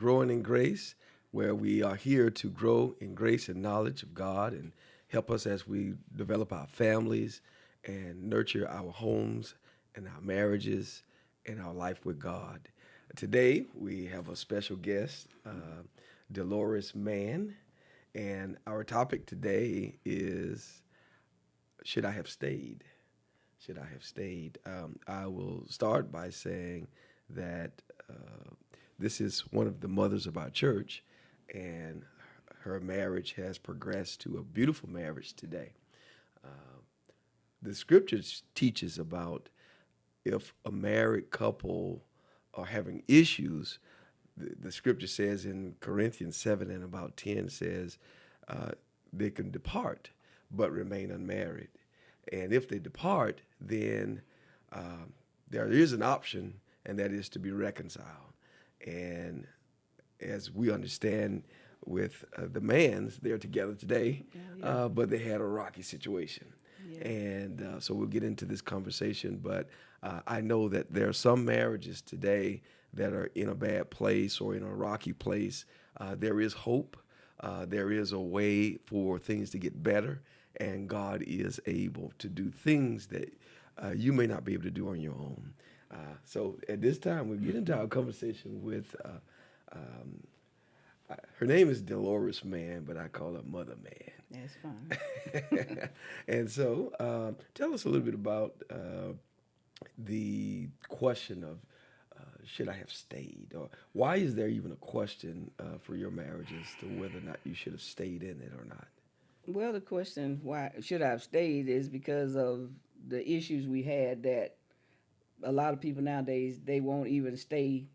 Growing in Grace, where we are here to grow in grace and knowledge of God and help us as we develop our families and nurture our homes and our marriages and our life with God. Today, we have a special guest, Delores Mann, and our topic today is Should I Have Stayed? Should I have stayed? I will start by saying that this is one of the mothers of our church, and her marriage has progressed to a beautiful marriage today. The scriptures teaches about if a married couple are having issues, the scripture says in Corinthians 7 and about 10 says they can depart but remain unmarried. And if they depart, then there is an option, and that is to be reconciled. And as we understand with the Manns, they're together today, but they had a rocky situation. Yeah. And so we'll get into this conversation, but I know that there are some marriages today that are in a bad place or in a rocky place. There is hope. There is a way for things to get better, and God is able to do things that you may not be able to do on your own. So at this time, we get into our conversation with, her name is Delores Mann, but I call her Mother Mann. That's fine. And so tell us a little bit about the question of should I have stayed? Or why is there even a question for your marriage as to whether or not you should have stayed in it or not? Well, the question why should I have stayed is because of the issues we had that a lot of people nowadays, they won't even stay,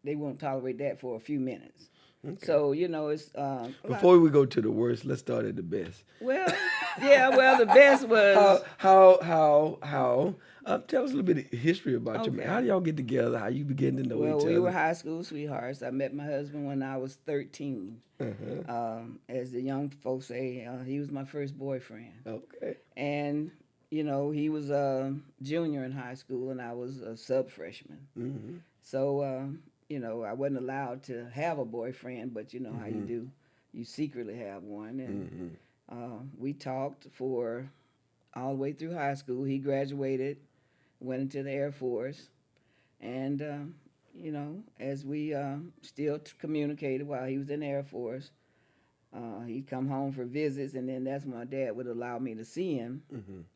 they won't tolerate that for a few minutes. Okay. So, it's... Before we go to the worst, let's start at the best. Well, yeah, well, the best was... How? Tell us a little bit of history about your man. How do y'all get together? How you begin to know each other? Well, we were high school sweethearts. I met my husband when I was 13. As the young folks say, he was my first boyfriend. Okay. And, he was a junior in high school, and I was a sub-freshman. Mm-hmm. So, I wasn't allowed to have a boyfriend, but you know how you do. You secretly have one. And we talked for all the way through high school. He graduated, went into the Air Force. And, as we still communicated while he was in the Air Force, he'd come home for visits, and then that's when my dad would allow me to see him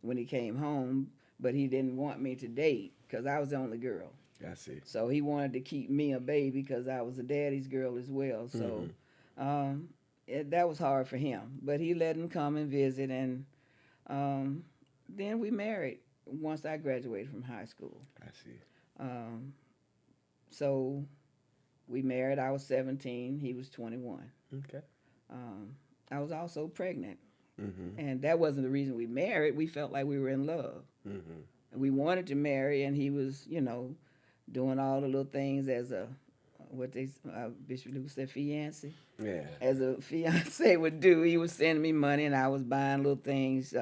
when he came home. But he didn't want me to date because I was the only girl. I see. So he wanted to keep me a baby because I was a daddy's girl as well. So that was hard for him. But he let him come and visit, and then we married once I graduated from high school. I see. So we married. I was 17. He was 21. Okay. I was also pregnant. And that wasn't the reason we married. We felt like we were in love. We wanted to marry, and he was, doing all the little things as a, Bishop Luke said, fiancé. Yeah. As a fiancé would do. He was sending me money, and I was buying little things,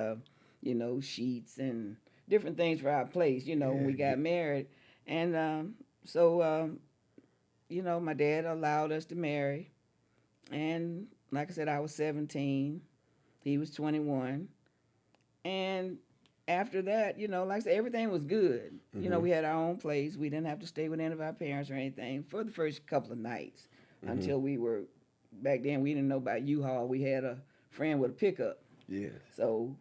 sheets and different things for our place, when we got married. And so, my dad allowed us to marry. And like I said, I was 17. He was 21. And after that, like I said, everything was good. We had our own place. We didn't have to stay with any of our parents or anything for the first couple of nights until we were, back then we didn't know about U-Haul. We had a friend with a pickup. Yes. So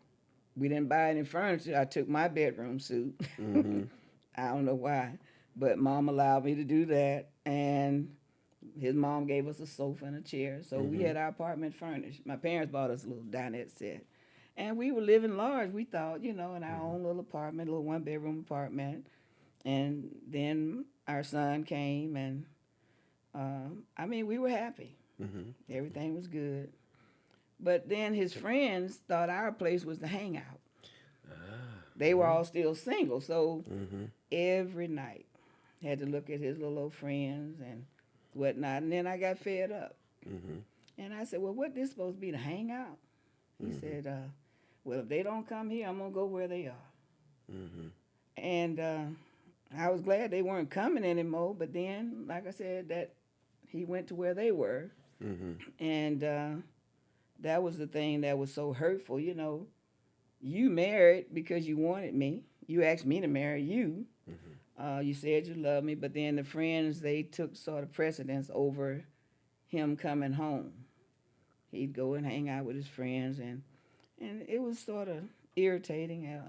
we didn't buy any furniture. I took my bedroom suit. I don't know why, but Mom allowed me to do that. And his mom gave us a sofa and a chair. So we had our apartment furnished. My parents bought us a little dinette set. And we were living large, we thought, in our own little apartment, little one-bedroom apartment. And then our son came, and, we were happy. Everything was good. But then his friends thought our place was the hangout. They were all still single, so every night had to look at his little old friends and whatnot. And then I got fed up. And I said, well, what this supposed to be, the hangout? He said, well, if they don't come here, I'm going to go where they are. And I was glad they weren't coming anymore. But then, like I said, that he went to where they were. Mm-hmm. And that was the thing that was so hurtful. You know, you married because you wanted me. You asked me to marry you. You said you loved me, but then the friends, they took sort of precedence over him coming home. He'd go and hang out with his friends, and it was sort of irritating.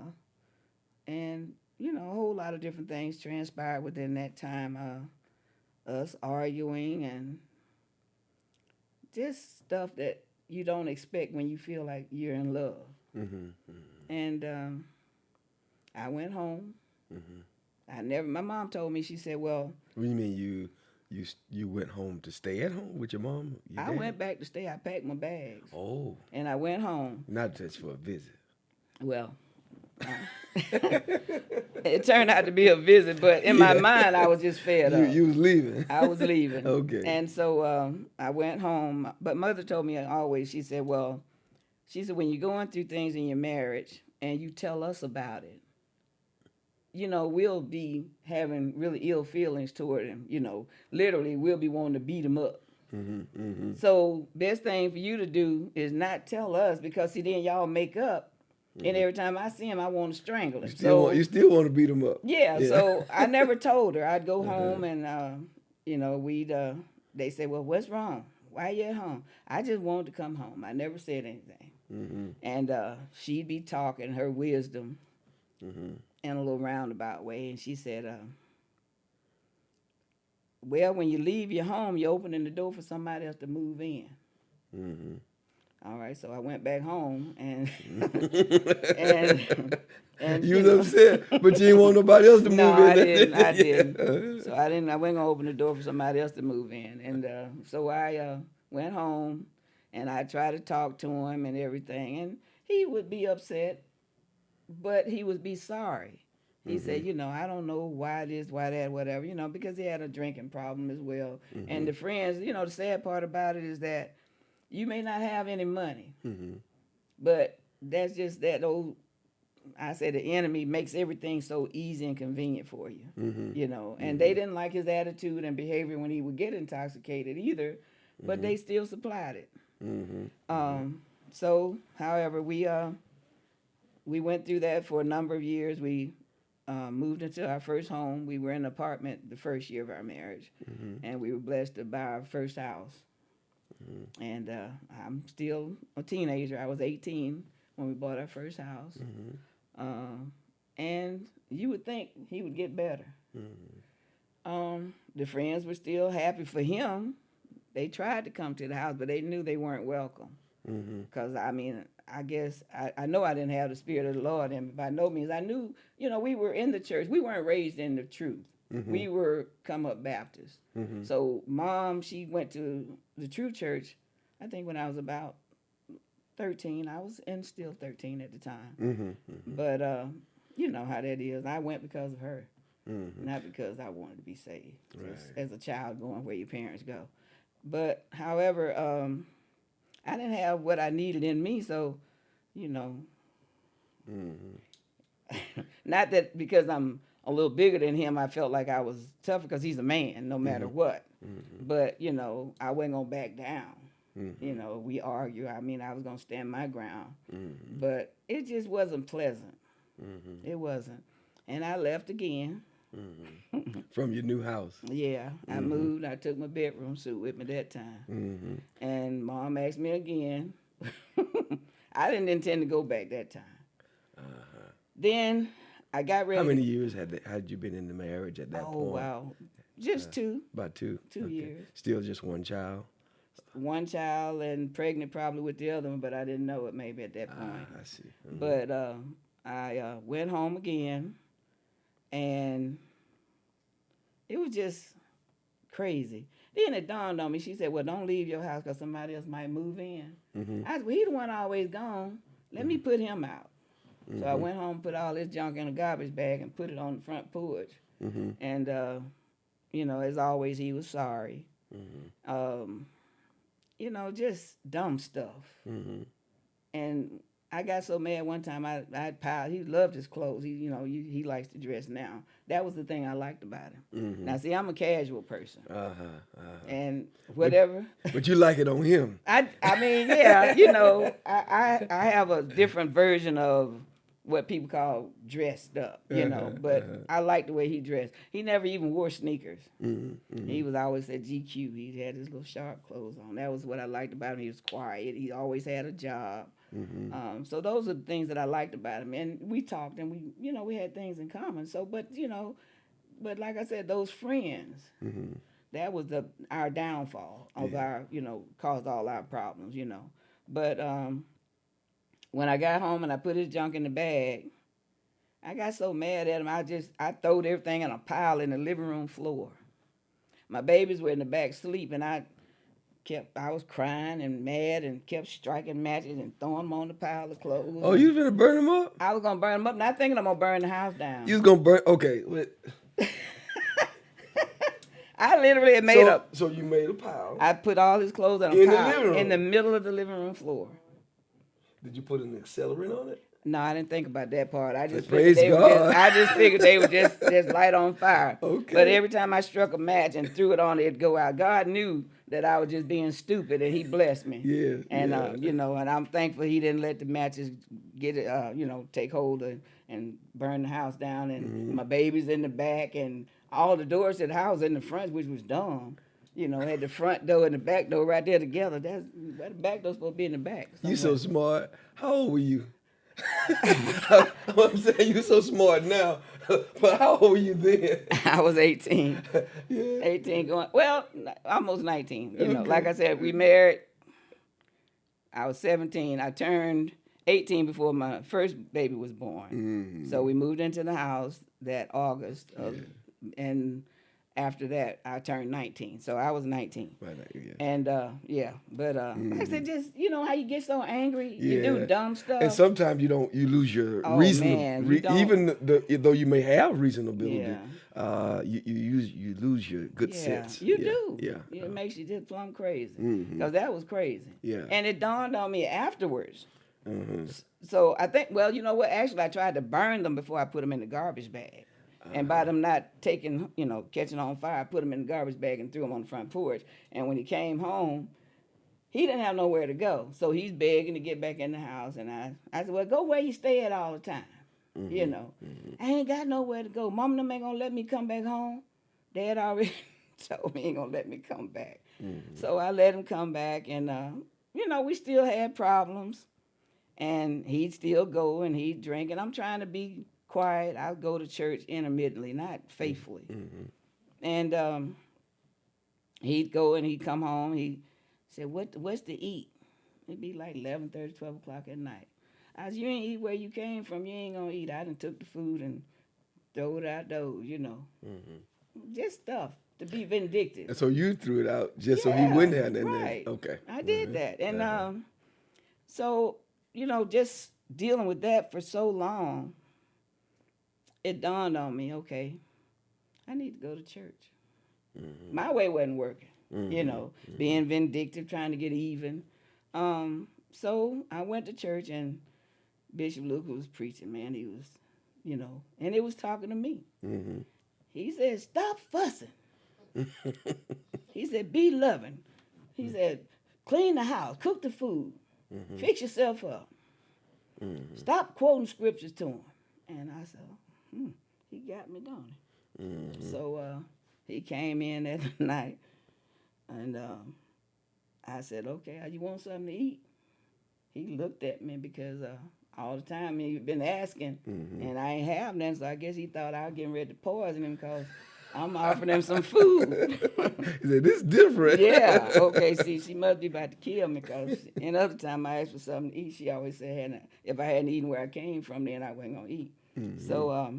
And you know, a whole lot of different things transpired within that time. Us arguing and just stuff that you don't expect when you feel like you're in love. Mm-hmm. Mm-hmm. And I went home. Mm-hmm. My mom told me, she said, well, What do you mean you went home to stay at home with your mom? Your I dad? went back to stay. I packed my bags. Oh, And I went home. not just for a visit. Well, it turned out to be a visit, but in my mind, I was just fed up. You was leaving. I was leaving. Okay. And so I went home. But mother told me always, she said, well, when you're going through things in your marriage and you tell us about it, you know, we'll be having really ill feelings toward him. You know, literally, we'll be wanting to beat him up. Mm-hmm. Mm-hmm. So best thing for you to do is not tell us, because see, then y'all make up. And every time I see him, I want to strangle him. You still want to beat him up. Yeah, so I never told her. I'd go home and, you know, they say, well, what's wrong? Why you at home? I just wanted to come home. I never said anything. Mm-hmm. And she'd be talking her wisdom Mm-hmm. in a little roundabout way. And she said, well, when you leave your home, you're opening the door for somebody else to move in. Mm-hmm. All right, so I went back home and You was upset, but you didn't want nobody else to move in. No, I didn't. So I wasn't gonna open the door for somebody else to move in. And so I went home and I tried to talk to him and everything, and he would be upset, but he would be sorry. He said, you know, I don't know why this, why that, whatever, you know, because he had a drinking problem as well. And the friends, you know, the sad part about it is that you may not have any money, but that's just that old, I said, the enemy makes everything so easy and convenient for you, you know. And they didn't like his attitude and behavior when he would get intoxicated either, but they still supplied it. So, however, we went through that for a number of years. We moved into our first home. We were in an apartment the first year of our marriage, and we were blessed to buy our first house. And I'm still a teenager. I was 18 when we bought our first house. And you would think he would get better. The friends were still happy for him. They tried to come to the house, but they knew they weren't welcome. Because, I mean, I guess, I know I didn't have the Spirit of the Lord in me. By no means. I knew, you know, we were in the church. We weren't raised in the truth. We were come up Baptist. So Mom, she went to the true church, I think when I was about 13. I was still 13 at the time. But you know how that is. I went because of her, not because I wanted to be saved. Just as a child going where your parents go. But however, I didn't have what I needed in me, so, you know, not that because I'm a little bigger than him, I felt like I was tougher, because he's a man, no matter what. But, you know, I wasn't going to back down. You know, we argue. I mean, I was going to stand my ground. But it just wasn't pleasant. It wasn't. And I left again. From your new house. Yeah, I moved. I took my bedroom suit with me that time. And Mom asked me again. I didn't intend to go back that time. Then I got ready. How many years had you been in the marriage at that point? Oh, wow. Just two. About two? 2 years. Still just one child? One child and pregnant probably with the other one, but I didn't know it maybe at that point. I see. But I went home again, and it was just crazy. Then it dawned on me. She said, well, don't leave your house because somebody else might move in. I said, well, he the one always gone. Let me put him out. So I went home, put all this junk in a garbage bag, and put it on the front porch. And, you know, as always, he was sorry. You know, just dumb stuff. And I got so mad one time. I piled. He loved his clothes. He likes to dress now. That was the thing I liked about him. Mm-hmm. Now, see, I'm a casual person, and But, whatever. but you like it on him. I mean, yeah, I have a different version of what people call dressed up, but I like the way he dressed. He never even wore sneakers. Mm-hmm. He was always at GQ. He had his little sharp clothes on. That was what I liked about him. He was quiet. He always had a job. Mm-hmm. So those are the things that I liked about him. And we talked, and we had things in common. So, but like I said, those friends, Mm-hmm. that was our downfall of our, caused all our problems, But when I got home and I put his junk in the bag, I got so mad at him. I throwed everything in a pile in the living room floor. My babies were in the back sleep, and I was crying and mad and kept striking matches and throwing them on the pile of clothes. Oh, you was gonna burn them up? I was gonna burn them up, not thinking I'm gonna burn the house down. You was gonna burn? Okay. Wait. I literally had made up. So you made a pile. I put all his clothes on a In the pile living room? in the middle of the living room floor. Did you put an accelerant on it? No, I didn't think about that part. I just Praise figured God. I just figured they were just light on fire. Okay. But every time I struck a match and threw it on, it'd go out. God knew that I was just being stupid, and He blessed me. Yeah. And yeah. and I'm thankful He didn't let the matches get it, take hold and burn the house down. And my baby's in the back, and all the doors to the house in the front, which was dumb. Had the front door and the back door right there together. The back door's supposed to be in the back. You so smart. How old were you? I'm saying you so smart now, but how old were you then? I was 18. Yeah. 18 going, almost 19. Okay. Like I said, we married. I was 17. I turned 18 before my first baby was born. Mm-hmm. So we moved into the house that August, and after that, I turned 19. So I was 19. Right, yeah. And but like I said, just how you get so angry, you do dumb stuff. And sometimes you lose your reason. Man, you don't. Even though you may have reasonability, Yeah. you lose your good sense. You do. Yeah. It makes you just plumb crazy. Mhm. Because that was crazy. Yeah. And it dawned on me afterwards. Mm-hmm. So I think, well, you know what? Actually, I tried to burn them before I put them in the garbage bag. And by them not taking, catching on fire, I put them in the garbage bag and threw them on the front porch. And when he came home, he didn't have nowhere to go. So he's begging to get back in the house. And I said, well, go where you stay at all the time. Mm-hmm. I ain't got nowhere to go. Mom and them ain't going to let me come back home. Dad already told me he ain't going to let me come back. Mm-hmm. So I let him come back. And, we still had problems. And he'd still go and he'd drink. And I'm trying to be quiet. I'll go to church intermittently, not faithfully. Mm-hmm. And he'd go and he'd come home. He said, what's to eat? It'd be like 11:30, 12 o'clock at night. I said, you ain't eat where you came from. You ain't going to eat. I done took the food and throw it out those, Mm-hmm. Just stuff to be vindictive. And so you threw it out just so he wouldn't have that. Right. Okay. I did that. And so, just dealing with that for so long, it dawned on me, okay, I need to go to church. Mm-hmm. My way wasn't working, being vindictive, trying to get even. So I went to church, and Bishop Luke was preaching, man. He was, and he was talking to me. Mm-hmm. He said, stop fussing. He said, be loving. He said, clean the house, cook the food, fix yourself up. Stop quoting scriptures to him. And I said, he got me, don't he? So he came in that night, and I said, okay, you want something to eat? He looked at me because all the time he'd been asking, and I ain't have none, so I guess he thought I was getting ready to poison him because I'm offering him some food. He said, this is different. Yeah, okay, see, she must be about to kill me because another time I asked for something to eat, she always said, if I hadn't eaten where I came from, then I wasn't going to eat. So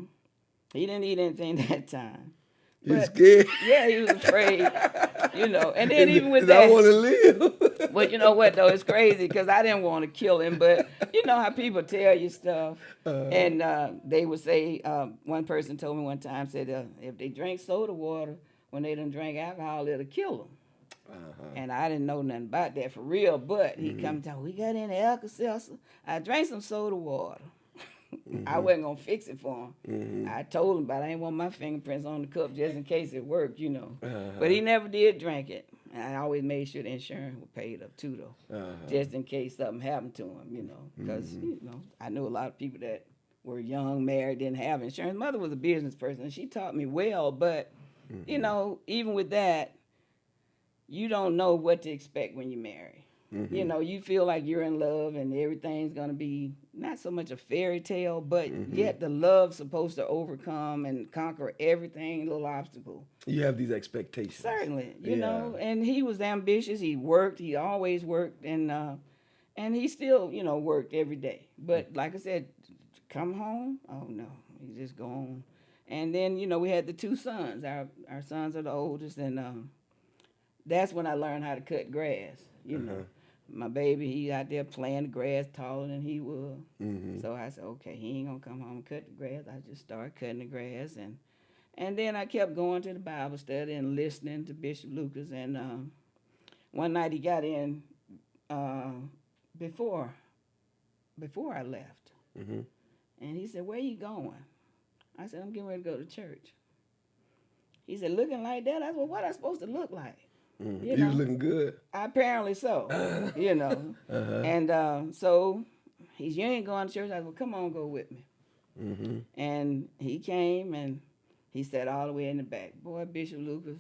he didn't eat anything that time. He's scared. Yeah, he was afraid, And then even with I that, want to live. but you know what though? It's crazy because I didn't want to kill him, but you know how people tell you stuff, and they would say. One person told me one time said if they drink soda water when they done drank alcohol, it'll kill them. And I didn't know nothing about that for real, but he come and tell, we got any Alka-Seltzer? I drank some soda water. I wasn't going to fix it for him. I told him, but I didn't want my fingerprints on the cup just in case it worked, you know. But he never did drink it. And I always made sure the insurance was paid up too, though, just in case something happened to him, you know. Because, you know, I knew a lot of people that were young, married, didn't have insurance. Mother was a business person, and she taught me well, but, you know, even with that, you don't know what to expect when you marry. You know, you feel like you're in love and everything's going to be not so much a fairy tale, but yet the love's supposed to overcome and conquer everything, little obstacle. You have these expectations. Certainly, you know, and he was ambitious. He worked. He always worked, and he still, you know, worked every day. But like I said, come home, oh no, he just go on. And then, you know, we had the 2 sons. Our sons are the oldest, and that's when I learned how to cut grass, you know. My baby, he out there playing the grass taller than he was. So I said, okay, he ain't gonna come home and cut the grass. I just started cutting the grass, and then I kept going to the Bible study and listening to Bishop Lucas. And one night he got in before I left, and he said, "Where you going?" I said, "I'm getting ready to go to church." He said, "Looking like that?" I said, "Well, what I supposed to look like?" You was looking good. Apparently so, you know. And so he's, "You ain't going to church?" I said, "Well, come on, go with me." And he came and he sat all the way in the back. Boy, Bishop Lucas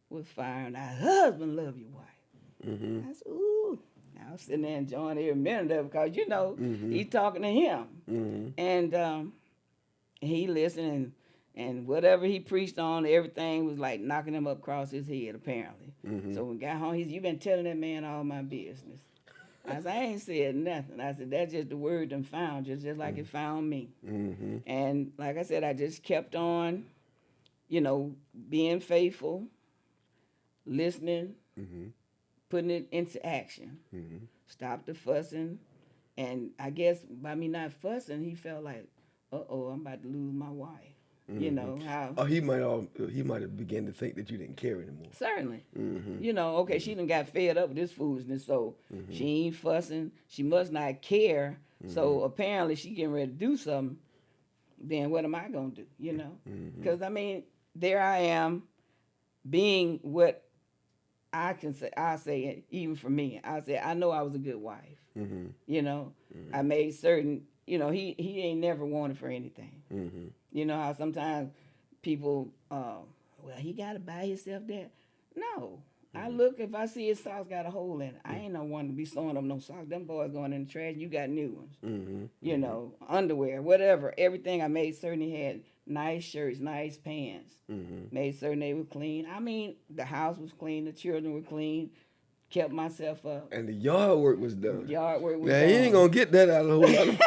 was firing. "Our husband love your wife." I said, "Ooh." I was sitting there enjoying every minute of it because, you know, he's talking to him. And he listened, and whatever he preached on, everything was like knocking him up across his head, apparently. So when we got home, he said, "You been telling that man all my business." I said, "I ain't said nothing." I said, "That's just the word done found you, just like it found me." And like I said, I just kept on, you know, being faithful, listening, putting it into action. Stop the fussing. And I guess by me not fussing, he felt like, uh-oh, I'm about to lose my wife. You know how? Oh, he might have begun to think that you didn't care anymore. Certainly. You know, okay, she done got fed up with this foolishness, so she ain't fussing. She must not care. So apparently she getting ready to do something. Then what am I gonna do? You know? Because I mean, there I am, being what I can say. I say it even for me. I say I know I was a good wife. You know, I made certain. You know, he ain't never wanted for anything. You know how sometimes people, well, he got to buy himself that. No. I look, if I see his socks got a hole in it, I ain't no one to be sewing up no socks. Them boys going in the trash, you got new ones. You know, underwear, whatever. Everything I made certain he had nice shirts, nice pants. Made certain they were clean. I mean, the house was clean, the children were clean. Kept myself up. And the yard work was done. Yard work was done. Now, you ain't going to get that out of a whole lot of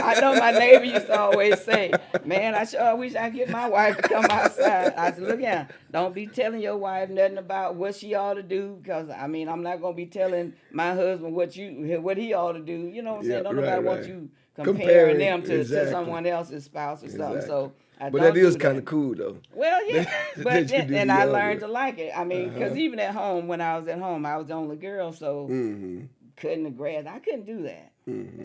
I know my neighbor used to always say, "Man, I sure wish I could get my wife to come outside." I said, "Look here, don't be telling your wife nothing about what she ought to do, because, I mean, I'm not going to be telling my husband what he ought to do." You know what I'm saying? Don't nobody want you comparing them to someone else's spouse or something. So but that is kind of cool, though. Well, yeah, but and I learned to like it. I mean, because even at home, when I was at home, I was the only girl, so cutting the grass, I couldn't do that.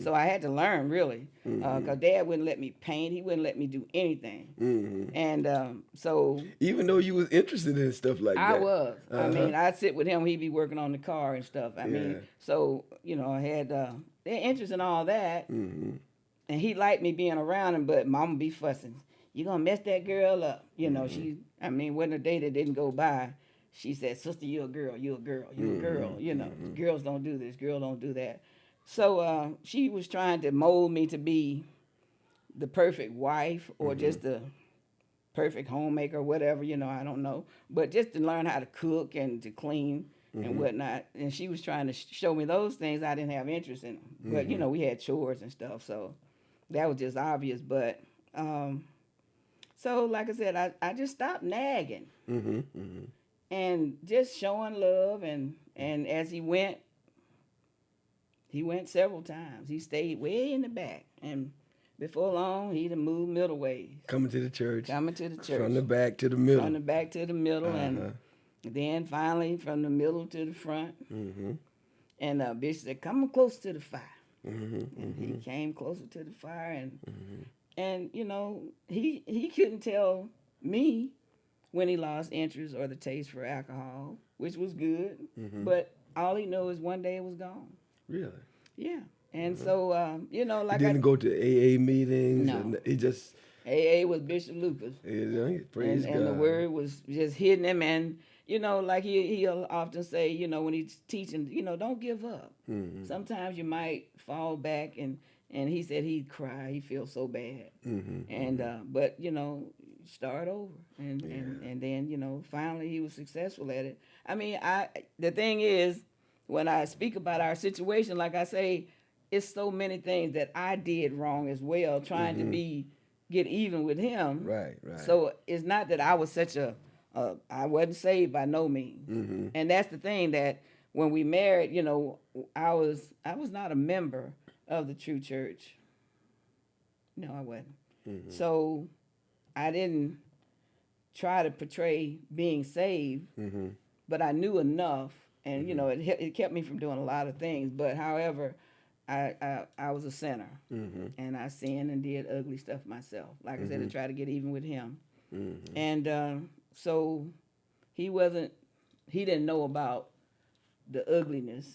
So I had to learn, really, because Dad wouldn't let me paint. He wouldn't let me do anything. And so... Even though you was interested in stuff like that. I was. I mean, I'd sit with him. He'd be working on the car and stuff. I mean, so, you know, I had their interest in all that. And he liked me being around him, but Mama be fussing. "You gonna mess that girl up." You know, wasn't a day that didn't go by. She said, "Sister, you're a girl, you're a girl, you're a girl." You know, girls don't do this, girls don't do that. So she was trying to mold me to be the perfect wife or just the perfect homemaker, whatever, you know, I don't know. But just to learn how to cook and to clean and whatnot. And she was trying to show me those things. I didn't have interest in them. But, you know, we had chores and stuff, so that was just obvious. But... so, like I said, I just stopped nagging and just showing love. And as he went several times. He stayed way in the back. And before long, he'd have moved middle ways. Coming to the church. From the back to the middle. From the back to the middle. Then finally, from the middle to the front, Mm-hmm. and Bishop said, "Come close to the fire." Mm-hmm. And he Mm-hmm. came closer to the fire, Mm-hmm. and you know, he couldn't tell me when he lost interest or the taste for alcohol, which was good. Mm-hmm. But all he knew is one day it was gone. Really? Yeah. And Uh-huh. so, you know, He like I, didn't go to AA meetings, no, and he just, AA was Bishop Lucas. praise And the God. word was just hitting him. And, you know, like he'll often say, you know, when he's teaching, you know, don't give up. Mm-hmm. Sometimes you might fall back. And he said he'd cry. He feels so bad. Mm-hmm. And, Mm-hmm. but, you know, start over. Yeah. And then, you know, finally he was successful at it. I mean, the thing is, when I speak about our situation, like I say, it's so many things that I did wrong as well, trying to Mm-hmm. get even with him. Right. Right. So it's not that I was such I wasn't saved by no means. Mm-hmm. And that's the thing, that when we married, you know, I was not a member of the true church. No, I wasn't. Mm-hmm. So I didn't try to portray being saved, Mm-hmm. but I knew enough, and you Mm-hmm. know, it kept me from doing a lot of things. But however, I was a sinner, Mm-hmm. and I sinned and did ugly stuff myself. Like I said, to Mm-hmm. try to get even with him. Mm-hmm. And so he wasn't, he didn't know about the ugliness.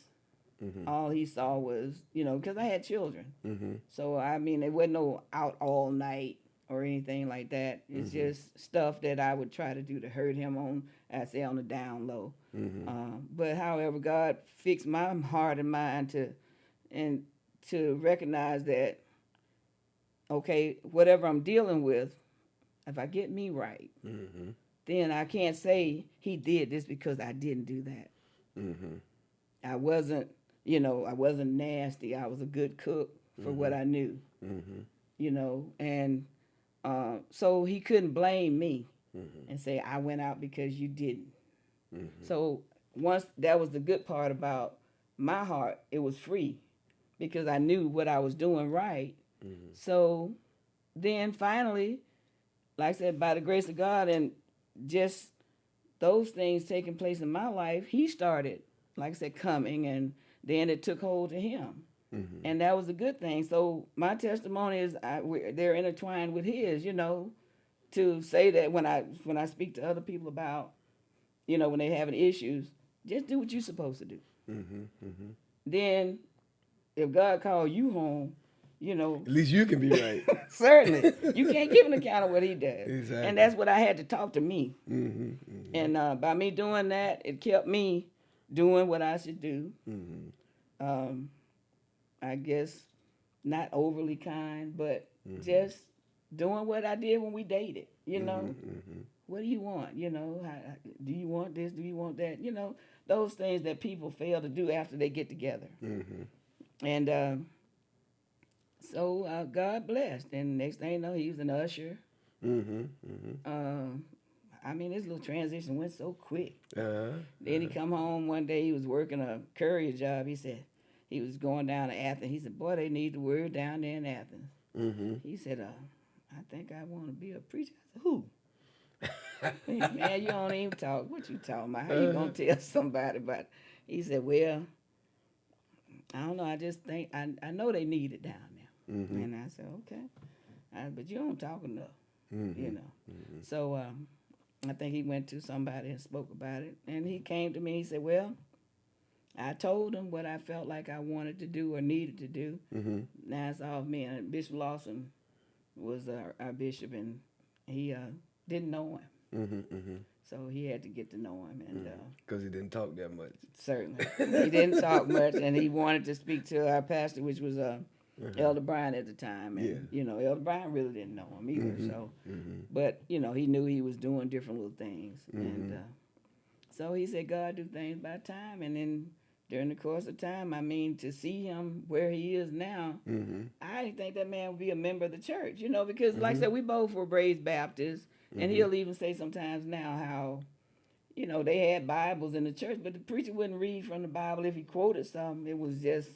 Mm-hmm. All he saw was, you know, because I had children. Mm-hmm. So, I mean, there wasn't no out all night or anything like that. It's Mm-hmm. just stuff that I would try to do to hurt him on, I say, on the down low. Mm-hmm. But however, God fixed my heart and mind and to recognize that, okay, whatever I'm dealing with, if I get me right, Mm-hmm. then I can't say he did this because I didn't do that. Mm-hmm. I wasn't, you know, I wasn't nasty. I was a good cook for what I knew, Mm-hmm. you know, and so he couldn't blame me Mm-hmm. and say I went out because you didn't. Mm-hmm. So once that was the good part about my heart, it was free because I knew what I was doing right. Mm-hmm. So then finally, like I said, by the grace of God and just those things taking place in my life, he started, like I said, coming, and then it took hold of him. Mm-hmm. And that was a good thing. So my testimony is they're intertwined with his, you know, to say that when I speak to other people about, you know, when they're having issues, just do what you're supposed to do. Mm-hmm. Mm-hmm. Then if God called you home, you know, At least you can be right. certainly you can't give an account of what he does. Exactly. And that's what I had to talk to me. Mm-hmm. Mm-hmm. And by me doing that, it kept me doing what I should do. Mm-hmm. I guess not overly kind, but Mm-hmm. just doing what I did when we dated. You know, Mm-hmm. what do you want? You know, do you want this? Do you want that? You know, those things that people fail to do after they get together. Mm-hmm. And so God blessed, and next thing you know, he was an usher. Mm-hmm. Mm-hmm. I mean, this little transition went so quick. Uh-huh. Then he come home one day. He was working a courier job. He said he was going down to Athens. He said, "Boy, they need the word down there in Athens." Mm-hmm. He said, "I think I want to be a preacher." I said, "Who?" Man, you don't even talk. What you talking about? How you gonna tell somebody about it? He said, "Well, I don't know. I just think I know they need it down there." Mm-hmm. And I said, "Okay," but you don't talk enough, Mm-hmm. you know. Mm-hmm. So I think he went to somebody and spoke about it, and he came to me. He said, "Well, I told him what I felt like I wanted to do or needed to do. Mm-hmm. Now it's all me." And Bishop Lawson was our bishop, and he didn't know him. Mm-hmm. Mm-hmm. So he had to get to know him, and Because he didn't talk that much. certainly he didn't talk much, and he wanted to speak to our pastor, which was Elder Brian at the time, and Yeah. you know, Elder Brian really didn't know him either. Mm-hmm. So, Mm-hmm. but you know, he knew he was doing different little things, Mhm. and so he said, "God do things by time," and then during the course of time, I mean, to see him where he is now, Mm-hmm. I didn't think that man would be a member of the church, you know, because like I Mhm. said, we both were raised Baptists, and Mhm. he'll even say sometimes now how, you know, they had Bibles in the church, but the preacher wouldn't read from the Bible. If he quoted something, it was just,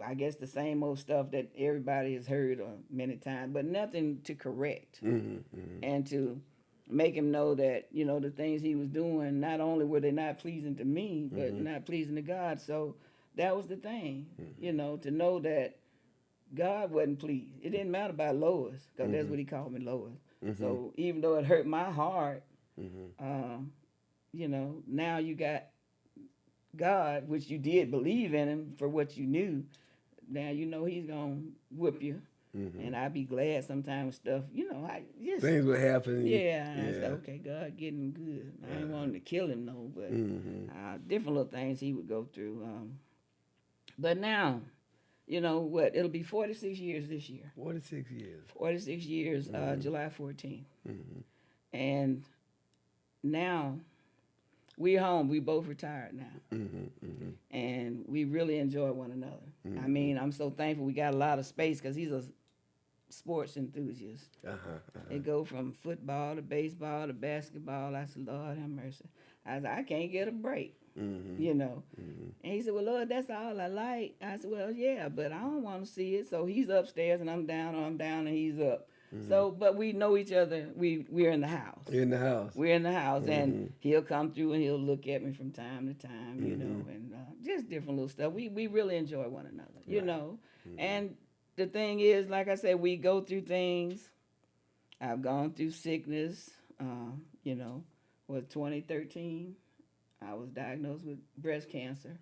I guess, the same old stuff that everybody has heard many times, but nothing to correct Mm-hmm. Mm-hmm. and to make him know that, the things he was doing, not only were they not pleasing to me, but not pleasing to God. So that was the thing, to know that God wasn't pleased. It didn't matter about Lois, because that's what he called me, Lois. So even though it hurt my heart, now you got God, which you did believe in him for what you knew. Now you know he's going to whip you. And I be glad sometimes stuff, I just... Things would happen. Yeah, I said, okay, God getting good. I ain't wanting to kill him, no, but different little things he would go through. But now, what? It'll be 46 years this year. 46 years. 46 years, July 14th. And now we're home. We both retired now. And we really enjoy one another. I mean, I'm so thankful we got a lot of space, because he's a sports enthusiast. It go from football to baseball to basketball. I said, Lord have mercy. I said, I can't get a break. And he said, well, Lord, that's all I like. I said, well, yeah, but I don't want to see it. So he's upstairs and I'm down, or I'm down and he's up. So, but we know each other. We're in the house. In the house. We're in the house, and he'll come through and he'll look at me from time to time, and just different little stuff. We really enjoy one another, And the thing is, like I said, we go through things. I've gone through sickness. 2013, I was diagnosed with breast cancer.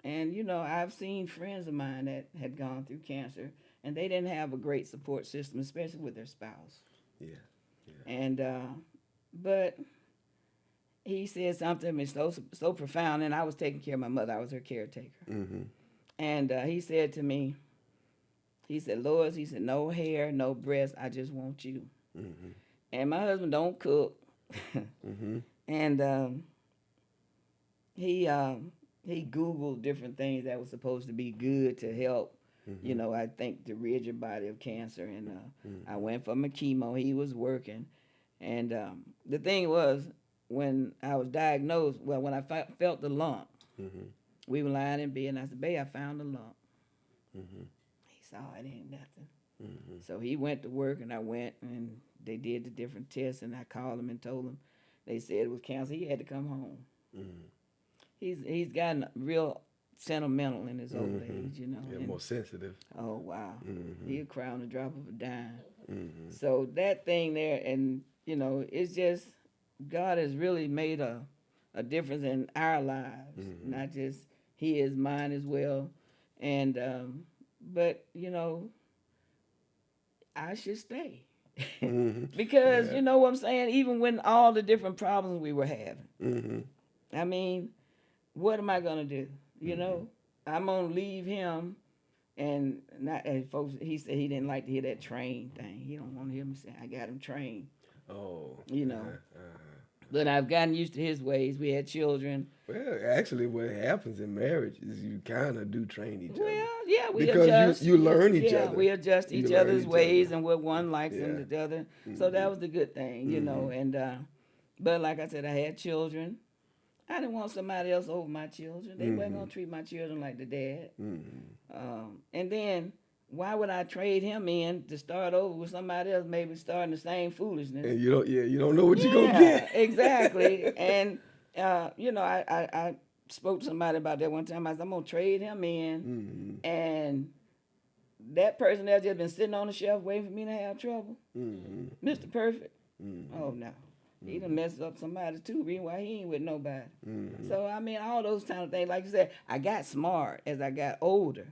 And, I've seen friends of mine that had gone through cancer, and they didn't have a great support system, especially with their spouse. Yeah. And, but he said something so profound, and I was taking care of my mother. I was her caretaker. And he said to me, he said, Lois, he said, no hair, no breast, I just want you. And my husband don't cook. And he Googled different things that were supposed to be good to help, I think, to rid your body of cancer. And I went for my chemo. He was working. And the thing was, when I was diagnosed, when I felt the lump, we were lying in bed, and I said, babe, I found a lump. He said, oh, it ain't nothing. So he went to work, and I went, and they did the different tests, and I called him and told him. They said it was cancer. He had to come home. He's gotten real sentimental in his old age, Yeah, more sensitive. Oh, wow. He'll cry on the drop of a dime. So that thing there, and, it's just, God has really made a difference in our lives, not just his, mine as well. And, but, I should stay. Because, you know what I'm saying? Even when all the different problems we were having, I mean, what am I going to do? I'm going to leave him. And not, and folks, he said he didn't like to hear that train thing. He don't want to hear me say, I got him trained. Oh. But I've gotten used to his ways. We had children. Well, actually, what happens in marriage is you kind of do train each other. Well, yeah, we because adjust. You learn each other. Yeah, we adjust each other's ways and what one likes and the other. So that was the good thing, And but like I said, I had children. I didn't want somebody else over my children. They wasn't gonna treat my children like the dad. And then, why would I trade him in to start over with somebody else, maybe starting the same foolishness? And you don't know what you're gonna get. Exactly. And I spoke to somebody about that one time. I said, I'm gonna trade him in, and that person that's just been sitting on the shelf waiting for me to have trouble. Mr. Perfect. Oh no. He done messed up somebody too, reason why he ain't with nobody. So, I mean, all those kind of things. Like you said, I got smart as I got older.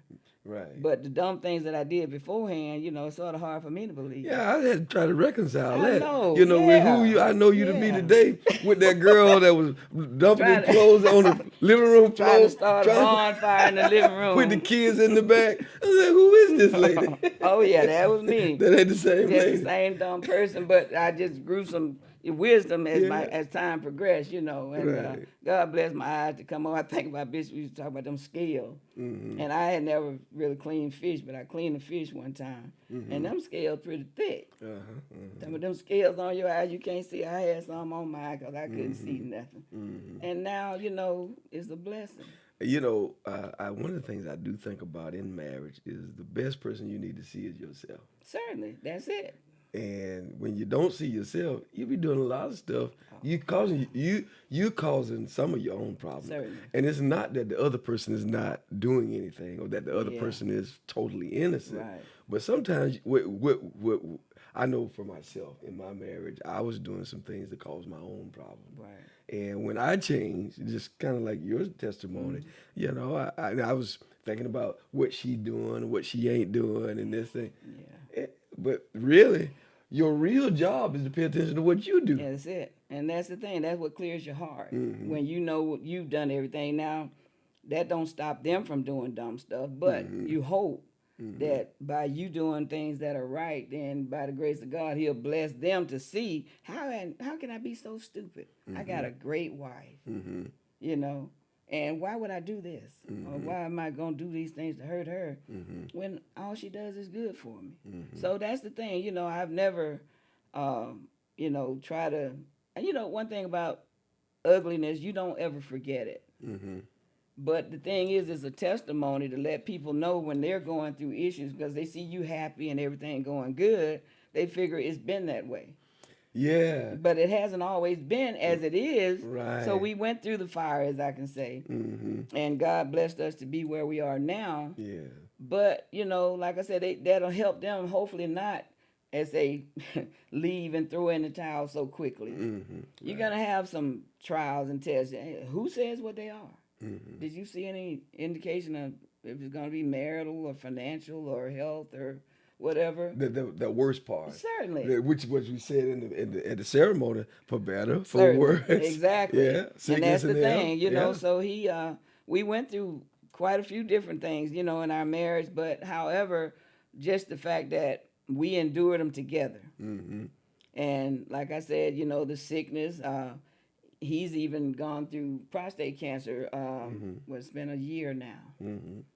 Right. But the dumb things that I did beforehand, it's sort of hard for me to believe. Yeah, I had to try to reconcile I that. know, with who I know you to be today, with that girl that was dumping her clothes on the living room floor. Trying to start a bonfire in the living room. With the kids in the back. I was like, who is this lady? Oh, yeah, that was me. That ain't the same lady. Just the same dumb person, but I just grew some wisdom as time progressed, And Right. God bless my eyes to come on. I think about Bishop, we used to talk about them scales. And I had never really cleaned fish, but I cleaned a fish one time. And them scales pretty thick. Some of them scales on your eyes, you can't see. I had some on my eye because I couldn't see nothing. And now, it's a blessing. One of the things I do think about in marriage is the best person you need to see is yourself. Certainly, that's it. And when you don't see yourself, you be doing a lot of stuff. You causing some of your own problems. Certainly. And it's not that the other person is not doing anything or that the other Yeah. person is totally innocent. Right. But sometimes what I know for myself in my marriage, I was doing some things that caused my own problem. Right. And when I changed, just kind of like your testimony, you know, I was thinking about what she doing, what she ain't doing, and this thing. Yeah. But really, your real job is to pay attention to what you do. Yeah, that's it. And that's the thing. That's what clears your heart. Mm-hmm. When you know you've done everything. Now, that don't stop them from doing dumb stuff, but you hope that by you doing things that are right, then by the grace of God, He'll bless them to see how can I be so stupid? I got a great wife, you know, and why would I do this? Or why am I gonna do these things to hurt her when all she does is good for me? So that's the thing, you know. I've never, you know, try to. And you know, one thing about ugliness, you don't ever forget it. But the thing is, it's a testimony to let people know when they're going through issues, because they see you happy and everything going good. They figure it's been that way. Yeah. But it hasn't always been as it is. Right. So we went through the fire, as I can say. And God blessed us to be where we are now. Yeah. But, you know, like I said, that'll help them, hopefully not as they leave and throw in the towel so quickly. You're going to have some trials and tests. Who says what they are? Did you see any indication of if it's going to be marital or financial or health or whatever? The worst part. Certainly. Which we said at the ceremony, for better, for worse. Exactly. Yeah. And that's the thing, health. you know. So we went through quite a few different things, you know, in our marriage. But however, just the fact that we endured them together. And like I said, you know, the sickness, he's even gone through prostate cancer. It's been a year now.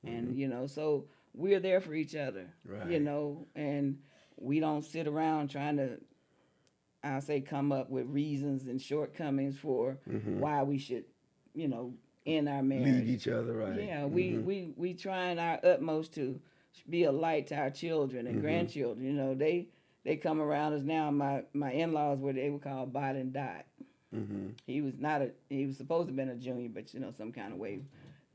And, you know, so we're there for each other, you know, and we don't sit around trying to, I'll say, come up with reasons and shortcomings for why we should, you know, end our marriage. Leave each other, right. Yeah, we trying our utmost to be a light to our children and grandchildren. You know, they come around us now. My in-laws were, they were called Bot and Dot. He was supposed to have been a junior, but you know, some kind of way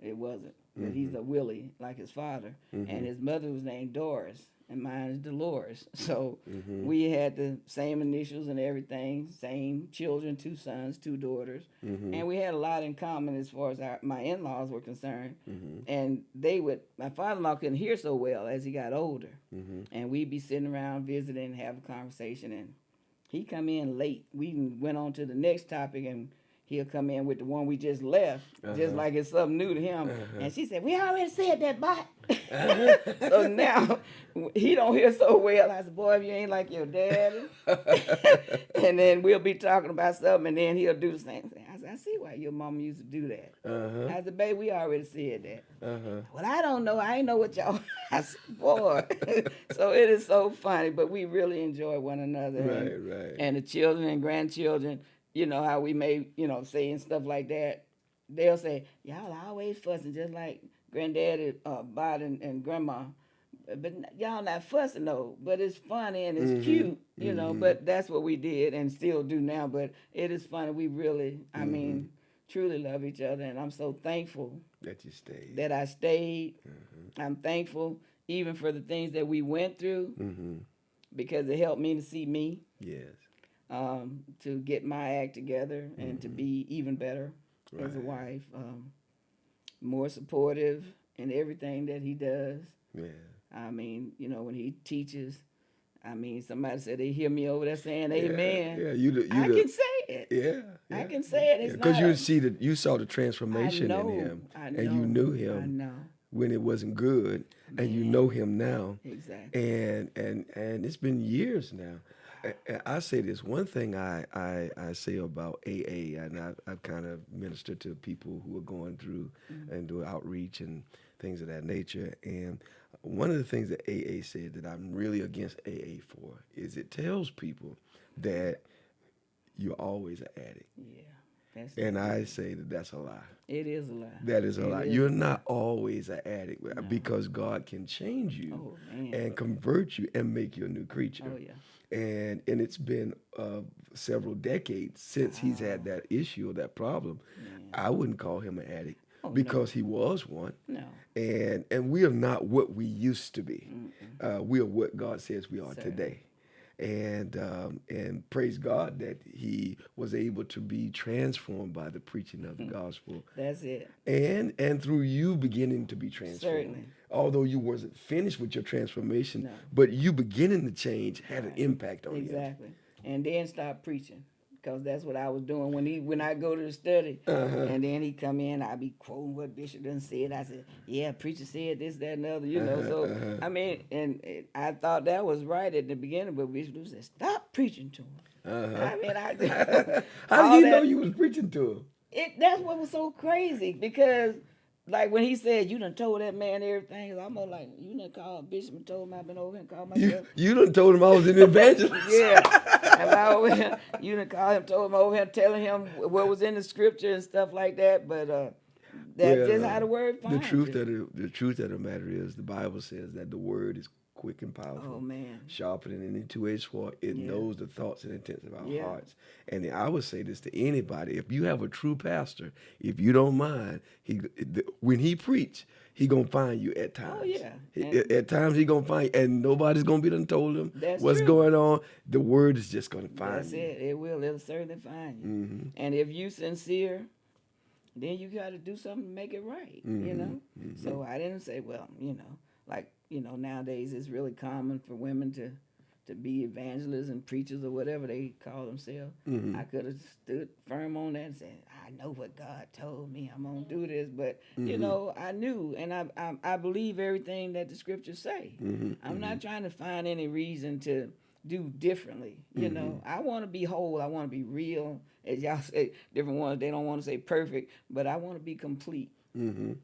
it wasn't. But he's a Willie like his father, and his mother was named Doris, and mine is Delores. So we had the same initials and everything, same children, 2 sons, 2 daughters, and we had a lot in common as far as my in-laws were concerned. And my father-in-law couldn't hear so well as he got older, and we'd be sitting around visiting and have a conversation, and he come in late. We went on to the next topic, and he'll come in with the one we just left, just like it's something new to him. And she said, "We already said that, Bot." So now he don't hear so well. I said, "Boy, if you ain't like your daddy." And then we'll be talking about something, and then he'll do the same thing. I said, "I see why your mama used to do that." I said, "Babe, we already said that." Well, I don't know. I ain't know what y'all. I said, "Boy." So it is so funny, but we really enjoy one another. Right. And the children and grandchildren, you know, how we may, you know, say and stuff like that. They'll say, "Y'all always fussing," just like Granddaddy, Bot, and Grandma. But y'all not fussing though. But it's funny and it's cute, you know. But that's what we did and still do now. But it is funny. We really, I mean, truly love each other, and I'm so thankful that you stayed. That I stayed. I'm thankful even for the things that we went through, because it helped me to see me. Yes. To get my act together and to be even better as a wife, more supportive in everything that he does. Yeah. I mean, you know, when he teaches, I mean, somebody said they hear me over there saying amen. Yeah, I can say it. Yeah. I can say it. It's because you saw the transformation in him, and you knew him when it wasn't good, and you know him now. Exactly. And it's been years now. I say this one thing I say about AA, and I've kind of ministered to people who are going through and do outreach and things of that nature. And one of the things that AA said that I'm really against AA for is it tells people that you're always an addict. Yeah. That's And not I good. say that that's a lie. It is a lie. That is a It lie. is a You're lie. not always an addict No. because God can change you Oh man. and convert you and make you a new creature. Oh yeah. And it's been several decades since he's had Wow. that issue or that problem. Man. I wouldn't call him an addict Oh no. because he was one. No. And we are not what we used to be. Mm-mm. We are what God says we are Certainly. today. And praise God that he was able to be transformed by the preaching of the gospel, That's it. and through you beginning to be transformed. Certainly. Although you wasn't finished with your transformation, No. but you beginning to change had an Right. impact on him. Exactly. And then stop preaching. Because that's what I was doing when I go to the study, and then he come in, I be quoting what Bishop done said. I said, yeah, preacher said this, that, and the other, you know. So I mean, I thought that was right at the beginning, but Bishop said, stop preaching to him. I mean, How all did he know that. you was preaching to him? That's what was so crazy because. Like when he said, you done told that man everything, I'm like, you done called Bishop and told him I've been over here and called myself. You done told him I was an evangelist. Yeah. And I over here, you done called him, told him over here, telling him what was in the scripture and stuff like that. But that's just how the word the finds truth you. of the truth of the matter is, the Bible says that the word is quick and powerful, Oh man. sharper than any two-edged sword. It Yeah. knows the thoughts and intents of our Yeah. hearts. And I would say this to anybody: if you have a true pastor, if you don't mind, when he preach, he gonna find you at times. Oh yeah. At times he gonna find you, and nobody's gonna be done told him That's what's true. going on. The word is just gonna find That's you. it. It will. It'll certainly find you. Mm-hmm. And if you sincere, then you got to do something to make it right. You know. So I didn't say, well, like nowadays it's really common for women to be evangelists and preachers or whatever they call themselves. Mm-hmm. I could have stood firm on that and said, I know what God told me. I'm gonna do this, but I knew, and I believe everything that the scriptures say. I'm not trying to find any reason to do differently. I want to be whole. I want to be real. As y'all say, different ones they don't want to say perfect, but I want to be complete in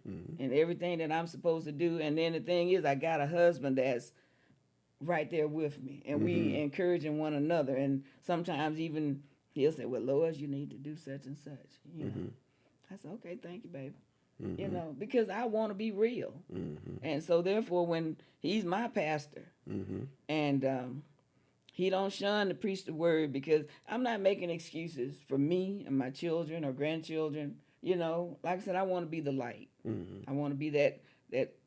everything that I'm supposed to do. And then the thing is, I got a husband that's right there with me, and we encouraging one another. And sometimes even he'll say, "Well, Lois, you need to do such and such." I said, "Okay, thank you, baby." Because I want to be real, and so therefore, when he's my pastor, and he don't shun to preach the word, because I'm not making excuses for me and my children or grandchildren. Like I said, I want to be the light. I want to be that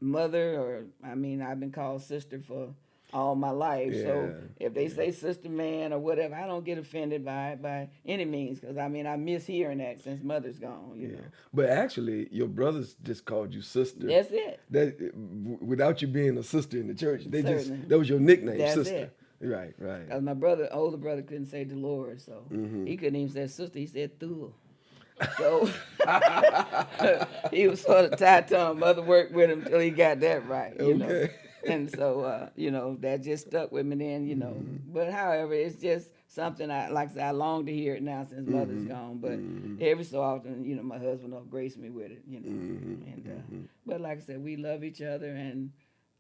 mother, or I've been called sister for all my life. Yeah. So if they say sister man or whatever, I don't get offended by it by any means, because I miss hearing that since mother's gone. You know. But actually, your brothers just called you sister. That's it. Without you being a sister in the church, Certainly. that was your nickname, That's sister. it. Right. Because my older brother, couldn't say Delores, so he couldn't even say sister. He said Thule. So he was sort of tied to him. Mother worked with him till he got that right. Okay. And so that just stuck with me then. But however, it's just something I long to hear it now since mother's gone. But every so often, my husband will grace me with it. And but like I said, we love each other, and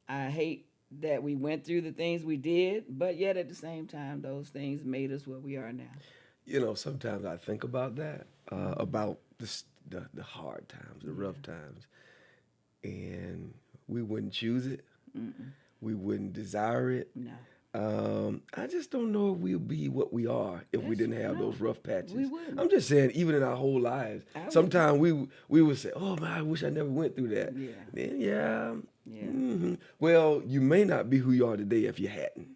I hate that we went through the things we did, but yet at the same time, those things made us what we are now. Sometimes I think about that, about the hard times, the rough times, and we wouldn't choose it. We wouldn't desire it. No. I just don't know if we'll be what we are if we didn't have those rough patches. We wouldn't. I'm just saying, even in our whole lives, sometimes we would say, "Oh man, I wish I never went through that." Yeah. Then Yeah. Well, you may not be who you are today if you hadn't.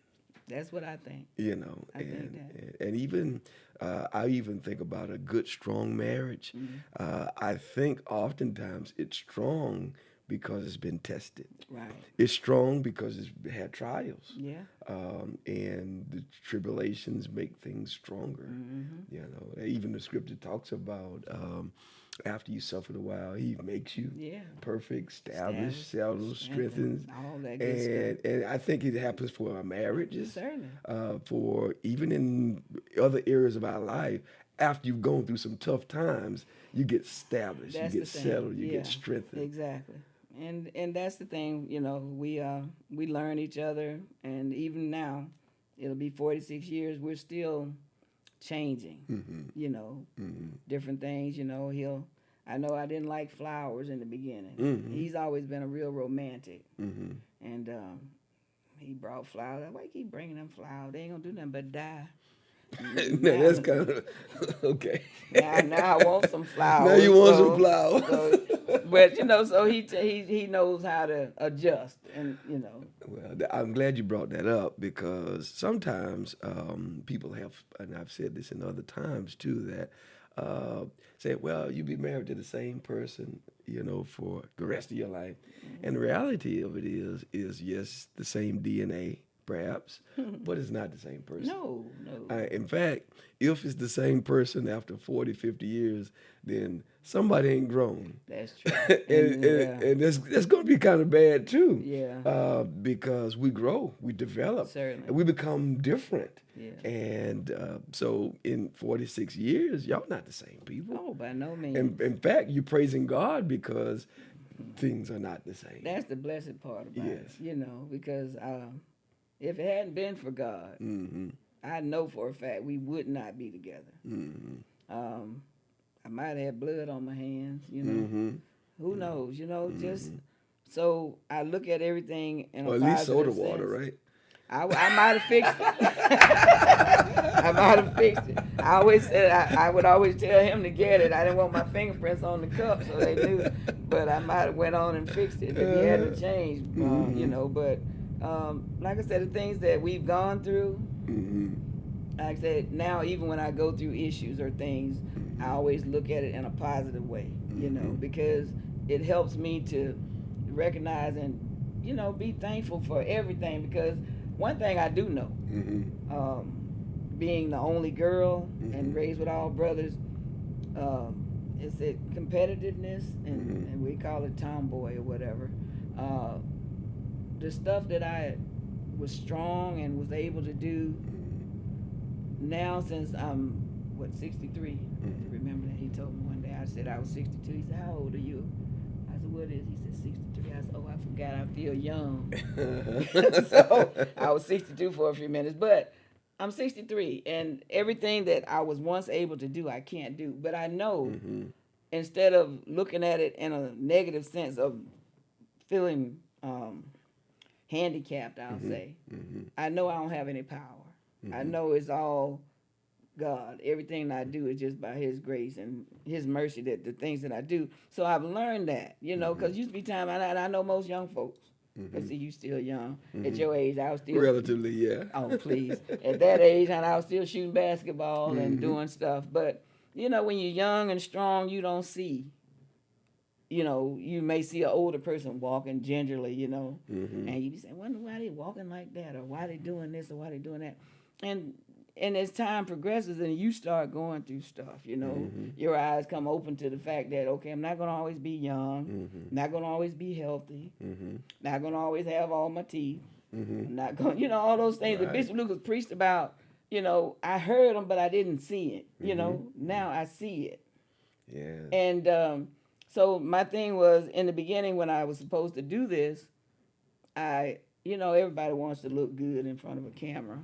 That's what I think. I think that. And even I even think about a good, strong marriage. I think oftentimes it's strong because it's been tested. Right. It's strong because it's had trials. Yeah. And the tribulations make things stronger. Even the scripture talks about after you suffered a while, he makes you perfect, established, settled, strengthens. All that good stuff. And I think it happens for our marriages. Certainly. For even in other areas of our life, after you've gone through some tough times, you get established, That's you get the thing. settled, you get strengthened. Exactly. And that's the thing, we learn each other, and even now, it'll be 46 years, we're still changing, you know, different things, you know, I know I didn't like flowers in the beginning. He's always been a real romantic. And he brought flowers. Why you keep bringing them flowers? They ain't gonna do nothing but die. Now Now, that's kind of okay. now I want some Now flowers. you want some flowers. But you know, so he knows how to adjust, and you know. Well, I'm glad you brought that up because sometimes people have, and I've said this in other times too, that say, well, you be married to the same person, you know, for the rest of your life. And the reality of it is yes, the same DNA, perhaps, but it's not the same person. No, no. In fact, if it's the same person after 40, 50 years, then somebody ain't grown. That's true. And that's going to be kind of bad too. Yeah. Because we grow, we develop, Certainly. and we become different. Yeah. And so in 46 years, y'all not the same people. Oh, by no means. And in fact, you're praising God because things are not the same. That's the blessed part about it, Yes. you know, because if it hadn't been for God, I know for a fact we would not be together. I might have had blood on my hands, you know. Who knows, you know, just so I look at everything in a or positive at least soda sense. water, right? I might have fixed it. I might have fixed it. I always said I would always tell him to get it. I didn't want my fingerprints on the cup, so they knew. But I might have went on and fixed it if he hadn't changed, you know. But like I said, the things that we've gone through, like I said, now even when I go through issues or things, I always look at it in a positive way, you know, because it helps me to recognize and, you know, be thankful for everything. Because one thing I do know, being the only girl and raised with all brothers, is that competitiveness, and we call it tomboy or whatever. The stuff that I was strong and was able to do now, since I'm 63. Remember that he told me one day. I said I was 62. He said, "How old are you?" I said, "What is?" He said, 63. I said, "Oh, I forgot. I feel young." So I was 62 for a few minutes, but I'm 63, and everything that I was once able to do, I can't do. But I know, instead of looking at it in a negative sense of feeling handicapped, I'll say, I know I don't have any power. I know it's all God. Everything I do is just by His grace and His mercy, that the things that I do. So I've learned that, you know, because used to be time, and I know most young folks, because see, you still young. At your age, I was still... Relatively, yeah. Oh, please. At that age, and I was still shooting basketball and doing stuff. But, you know, when you're young and strong, you don't see... You know, you may see an older person walking gingerly, you know, and you be saying, "Wonder why they walking like that, or why they doing this, or why they doing that." And as time progresses and you start going through stuff, you know, your eyes come open to the fact that, okay, I'm not going to always be young, not going to always be healthy, not going to always have all my teeth, I'm not going, you know, all those things that Bishop Lucas preached about. You know, I heard them, but I didn't see it. You know, now I see it. Yeah. And so my thing was, in the beginning when I was supposed to do this, you know, everybody wants to look good in front of a camera.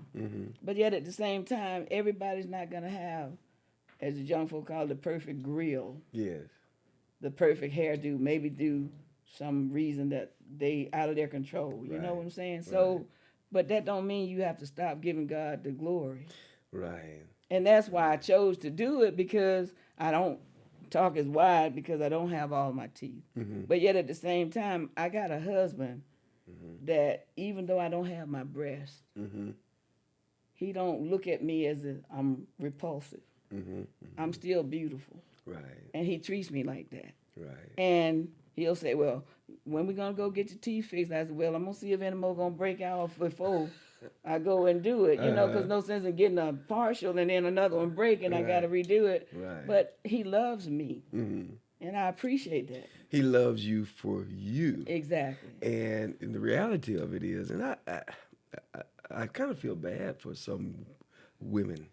But yet at the same time, everybody's not going to have, as the young folk call it, the perfect grill. Yes. The perfect hairdo, maybe due some reason that they out of their control. You know what I'm saying? So, but that don't mean you have to stop giving God the glory. Right. And that's why I chose to do it, because I don't talk as wide, because I don't have all my teeth. But yet at the same time, I got a husband that, even though I don't have my breast, he don't look at me as if I'm repulsive. I'm still beautiful. Right. And he treats me like that. Right. And he'll say, "Well, when we gonna go get your teeth fixed?" I said, "Well, I'm gonna see if any more gonna break out before I go and do it, you know, because no sense in getting a partial and then another one break and I got to redo it." Right. But he loves me, and I appreciate that. He loves you for you. Exactly. And the reality of it is, and I kind of feel bad for some women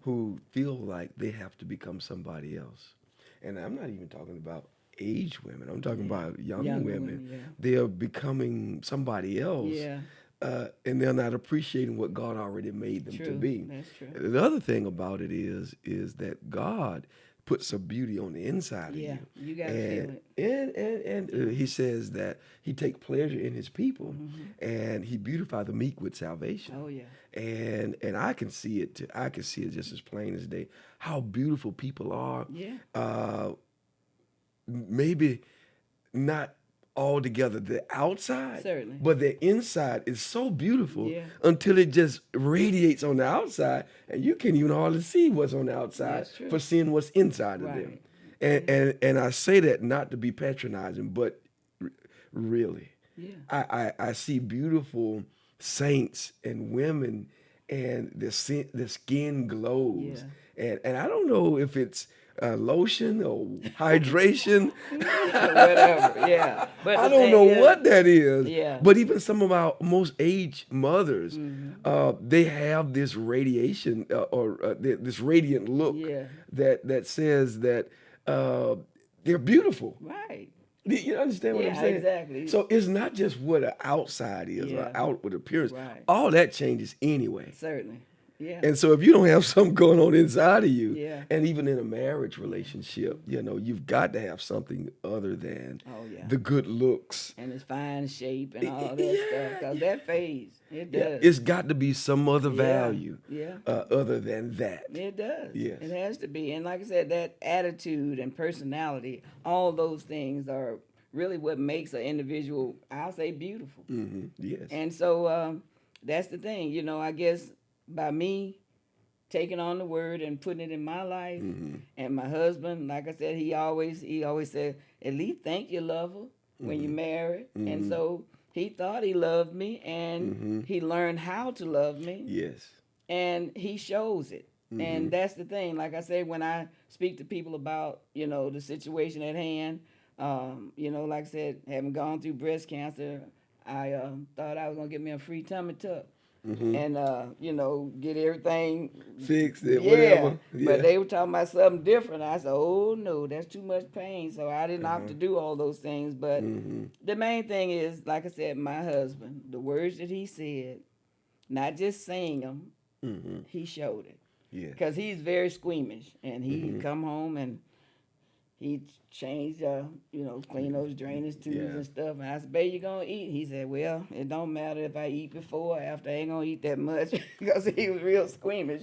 who feel like they have to become somebody else. And I'm not even talking about aged women. I'm talking about young women. Yeah. They are becoming somebody else. Yeah. and they're not appreciating what God already made them to True. be. That's true. The other thing about it is that God puts a beauty on the inside of Yeah, you, you gotta feel and it. He says that He take pleasure in His people, Hmm. and He beautify the meek with salvation. Oh yeah. And I can see it. I can see it just as plain as day. How beautiful people are. Yeah. Uh, Maybe not altogether the outside, Certainly. but the inside is so beautiful Yeah. until it just radiates on the outside, and you can't even hardly see what's on the outside That's true. for seeing what's inside of them. Right. And Yeah. and I say that not to be patronizing, but really, Yeah. I see beautiful saints and women, and the skin glows, Yeah. and I don't know if it's lotion or hydration. Whatever. Yeah. But I the don't thing know is, what that is, yeah. but even some of our most aged mothers, Hmm. they have this radiation this radiant look Yeah. that says that they're beautiful. Right. You understand what I'm Yeah. saying? Exactly. So it's not just what an outside is or Yeah. outward appearance. Right. All that changes anyway. Certainly. Yeah. And so if you don't have something going on inside of you, Yeah. and even in a marriage relationship, you've got to have something other than Oh yeah. the good looks. And it's fine shape and all that stuff, Yeah, because that fades. It yeah. does. It's got to be some other Yeah. value Yeah. other than that. It does. Yes. It has to be. And like I said, that attitude and personality, all those things are really what makes an individual, I'll say, beautiful. Yes. And so that's the thing. I guess by me taking on the word and putting it in my life, and my husband, like I said, he always said, at least think you love her when you're married. And so he thought he loved me, and he learned how to love me, Yes. and he shows it. And that's the thing. Like I said, when I speak to people about the situation at hand, like I said, having gone through breast cancer, I thought I was gonna get me a free tummy tuck. And get everything Fix it, yeah. whatever. But Yeah. they were talking about something different. I said, oh no, that's too much pain. So I didn't opt to do all those things. But the main thing is, like I said, my husband, the words that he said, not just saying them, he showed it. Yeah. Because he's very squeamish, and he come home and he changed, clean those drainage tubes Yeah. and stuff. And I said, babe, you gonna eat? He said, well, it don't matter if I eat before or after. I ain't gonna eat that much, because he was real squeamish.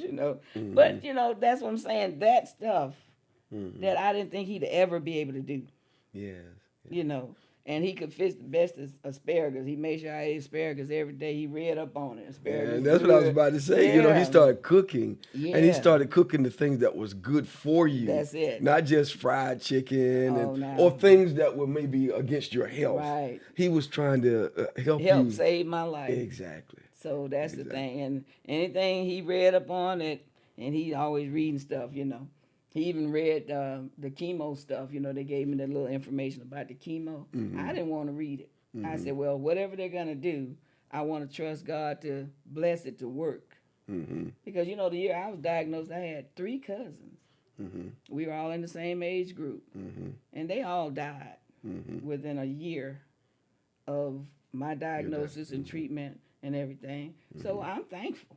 But, that's what I'm saying. That stuff that I didn't think he'd ever be able to do, Yes. you know. And he could fix the best asparagus. He made sure I ate asparagus every day. He read up on it. Asparagus. And that's what I was about to say. Yeah. He started cooking, and he Yeah. started cooking the things that was good for you. That's it. Not just fried chicken Oh, no. or things that were maybe against your health. Right. He was trying to help Help you. save my life. Exactly. So that's the Exactly. thing. And anything he read up on it, and he always reading stuff. He even read the chemo stuff. They gave me that little information about the chemo. I didn't want to read it. I said, well, whatever they're going to do, I want to trust God to bless it to work. Because, the year I was diagnosed, I had 3 cousins. We were all in the same age group. And they all died within a year of my diagnosis and treatment and everything. So I'm thankful.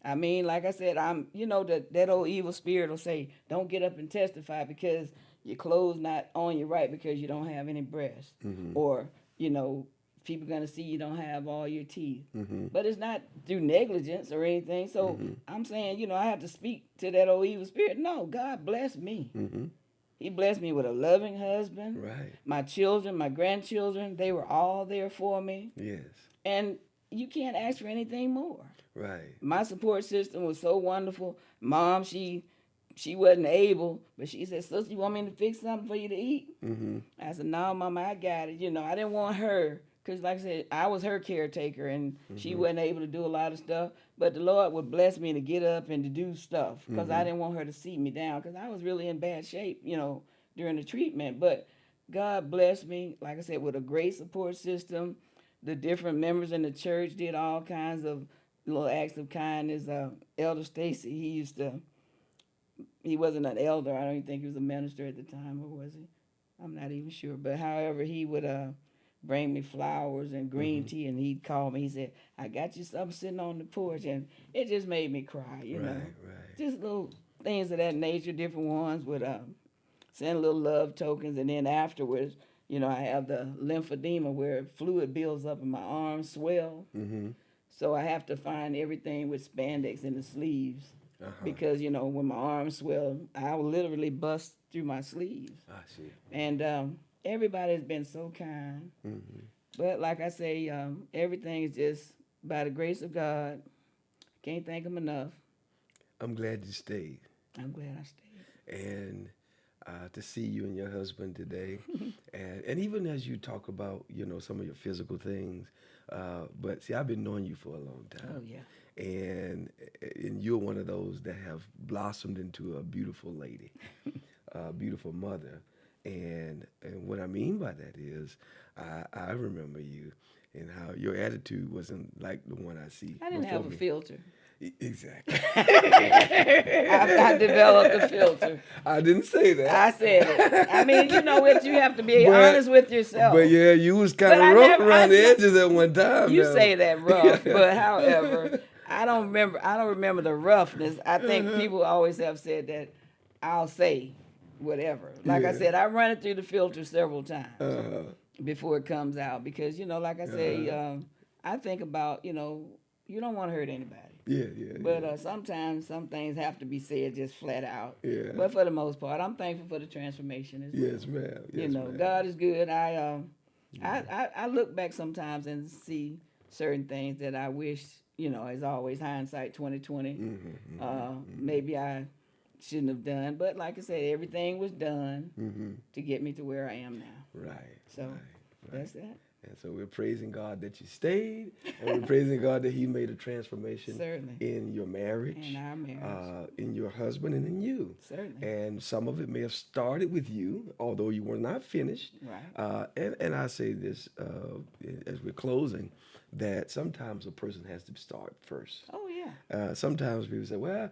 I mean, like I said, that old evil spirit will say, don't get up and testify because your clothes not on you right because you don't have any breasts. Or, people going to see you don't have all your teeth. But it's not through negligence or anything. So I'm saying, I have to speak to that old evil spirit. No, God blessed me. He blessed me with a loving husband. Right. My children, my grandchildren, they were all there for me. Yes. And you can't ask for anything more. Right. My support system was so wonderful. Mom, she wasn't able, but she said, sister, you want me to fix something for you to eat? I said, no, Mama, I got it. I didn't want her, because like I said, I was her caretaker, and she wasn't able to do a lot of stuff. But the Lord would bless me to get up and to do stuff, because I didn't want her to see me down, because I was really in bad shape, during the treatment. But God blessed me, like I said, with a great support system. The different members in the church did all kinds of little acts of kindness. Elder Stacy, he wasn't an elder. I don't even think he was a minister at the time, or was he? I'm not even sure. But however, he would bring me flowers and green tea, and he'd call me. He said, "I got you something sitting on the porch," and it just made me cry. Right. Just little things of that nature, different ones with send little love tokens, and then afterwards, I have the lymphedema where fluid builds up in my arms, swell. Mm-hmm. So I have to find everything with spandex in the sleeves because when my arms swell, I will literally bust through my sleeves. I see. And everybody's been so kind. Mm-hmm. But like I say, everything is just by the grace of God. Can't thank him enough. I'm glad you stayed. I'm glad I stayed. And to see you and your husband today, and even as you talk about some of your physical things, but see, I've been knowing you for a long time. Oh yeah. And you're one of those that have blossomed into a beautiful lady, a beautiful mother. And what I mean by that is, I remember you and how your attitude wasn't like the one I see. I didn't have a filter. Exactly. I developed a filter. I didn't say that. I said it. I mean, you know what? You have to be honest with yourself. But yeah, you was kind of rough around the edges at one time. You say that rough, but however, I don't remember the roughness. I think people always have said that I'll say whatever. Like I said, I run it through the filter several times before it comes out because like I say, I think about you don't want to hurt anybody. Yeah. But sometimes some things have to be said just flat out. Yeah. But for the most part, I'm thankful for the transformation as well. Yes, ma'am. Yes, ma'am. God is good. I look back sometimes and see certain things that I wish, as always, hindsight 2020. Maybe I shouldn't have done, but like I said, everything was done to get me to where I am now. Right. So that's that. And so we're praising God that you stayed, and we're praising God that He made a transformation Certainly. In your marriage, In our marriage, in your husband, and in you. Certainly. And some of it may have started with you, although you were not finished. Right. And I say this as we're closing, that sometimes a person has to start first. Oh yeah. Sometimes people say, "Well,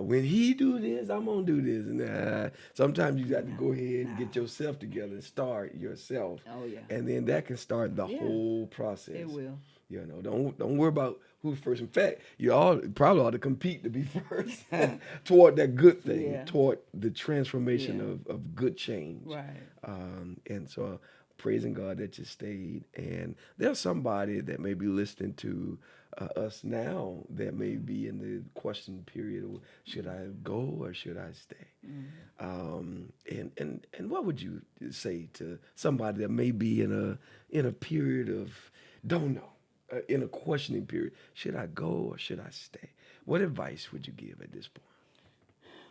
when he do this, I'm gonna do this," and sometimes you got to go ahead and get yourself together and start yourself. Oh yeah. And then that can start the whole process. It will. Don't worry about who's first. In fact, you all probably ought to compete to be first toward that good thing, toward the transformation of good change. Right. And so praising God that you stayed. And there's somebody that may be listening to us now that may be in the question period of, should I go or should I stay? And what would you say to somebody that may be in a period of don't know, in a questioning period? Should I go or should I stay? What advice would you give at this point?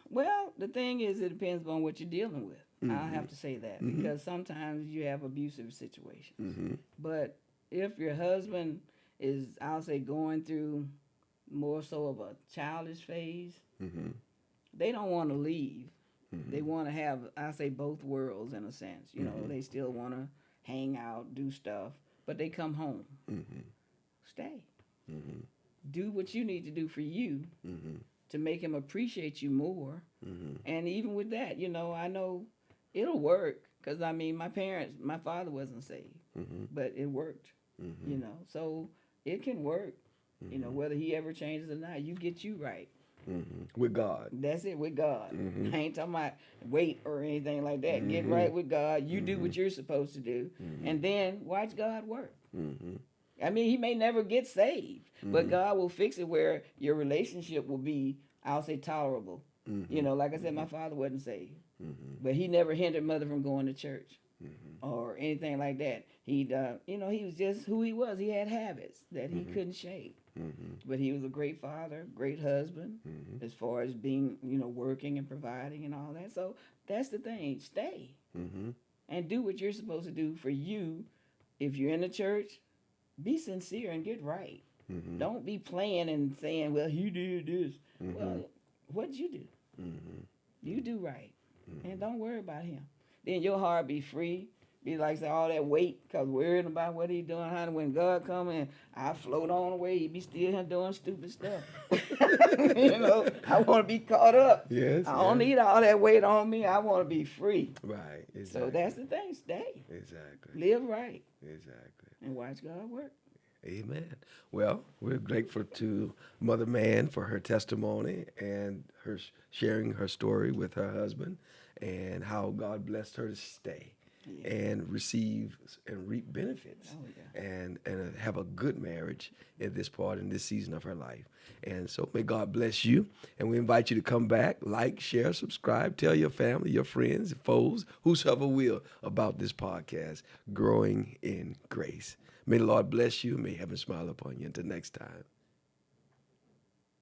Well, the thing is, it depends on what you're dealing with. I'll have to say that because sometimes you have abusive situations. But if your husband is, I'll say, going through more so of a childish phase, they don't want to leave. They want to have, I say, both worlds in a sense. They still want to hang out, do stuff, but they come home. Stay. Do what you need to do for you to make him appreciate you more. And even with that, I know it'll work because, my father wasn't saved, but it worked, so it can work, whether he ever changes or not, you get you right. With God. That's it, with God. I ain't talking about wait or anything like that. Get right with God. You do what you're supposed to do, and then watch God work. He may never get saved, but God will fix it where your relationship will be, I'll say, tolerable. Like I said, my father wasn't saved, but he never hindered mother from going to church or anything like that. He was just who he was. He had habits that he couldn't shake. But he was a great father, great husband, as far as being, working and providing and all that. So that's the thing. Stay and do what you're supposed to do for you. If you're in the church, be sincere and get right. Don't be playing and saying, well, he did this. Well, what'd you do? You do right. And don't worry about him. Then your heart be free. Be like, say, all that weight, because worrying about what he doing, honey. When God come in, I float on away. He be still here doing stupid stuff. I want to be caught up. Yes. I don't need all that weight on me. I want to be free. Right. Exactly. So that's the thing. Stay. Exactly. Live right. Exactly. and watch God work. Amen. Well, we're grateful to Mother Mann for her testimony and her sharing her story with her husband and how God blessed her to stay Yeah. and receive and reap benefits Oh yeah. and have a good marriage in this part in this season of her life. And so may God bless you. And we invite you to come back, like, share, subscribe, tell your family, your friends, foes, whosoever will about this podcast, Growing in Grace. May the Lord bless you. May heaven smile upon you. Until next time.